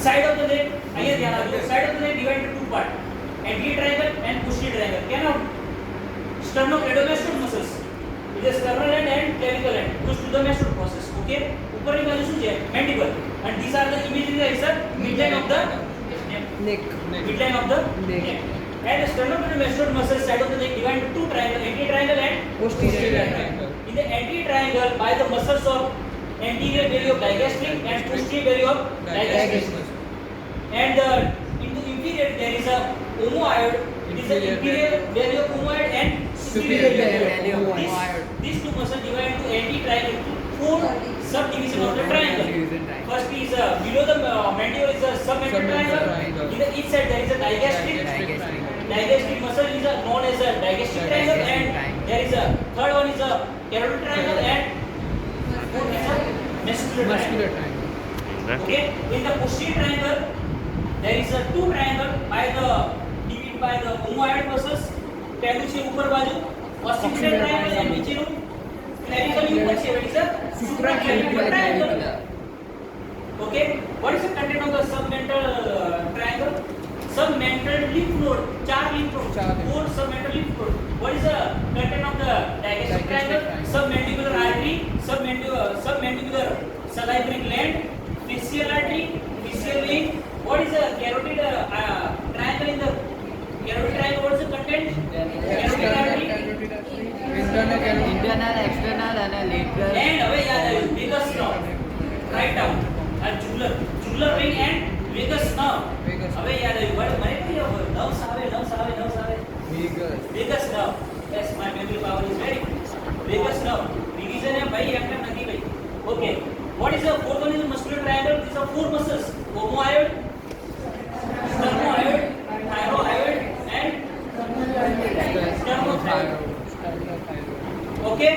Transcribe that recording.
Side of the leg, અહીંયા ધ્યાન આપજો. Side of the leg divided into two part. Anterior triangle and posterior triangle. Cannot. Sternocleidomastoid muscles. It is sternal end and clavicle end. Goes to the mastoid process. Okay. ઉપરની બાજુ શું છે? Mandible. And these are the imaginary is the midline of the neck. Midline of the neck. And the sternocleidomastoid muscles side of the leg divided into two triangle, anterior triangle and Posterior triangle. In the anterior triangle, by the muscles of anterior berry of digastric and posterior berry of digastric. And in the inferior there is a omoid. It is the inferior berry of omoid and superior berry of omoid. These two muscles divide into anterior triangle into four subdivisions of the triangle. First is below the mandible is a submental triangle. In the each side there is a digastric. Digastric muscle is known as a digastric triangle, and there is a third one is a carotid triangle, and fourth is a muscular triangle. Okay. In the posterior triangle there is a two triangle by the divided by the omoid muscles. પહેલું છે ઉપર બાજુ occipital triangle and નીચેનું clavicle ઉપર છે, which is a supraclavicular triangle. Okay. What is the content of the submental triangle? Submental lymph node, 4 lymph nodes, 4 submental lymph nodes. What is the content of the digastric triangle? Submandibular artery, submandibular salivary gland, facial artery, facial vein. What is the carotid triangle in the carotid triangle? What is the content? Carotid artery, Internal, external and lateral. and હવે યાદ આવ્યું vagus nerve. Write down. Jugular vein and vagus nerve. હવે યાદ આવ્યું. મને કયો nerves આવે. Vagus nerve. Yes, my memory power is very good. Vagus nerve. Division है भाई, एक्टर नहीं भाई. Okay. What is the fourth one? Is the muscular triangle. These are four muscles: omoid, sternoid, thyroid, and sternothyroid. Okay.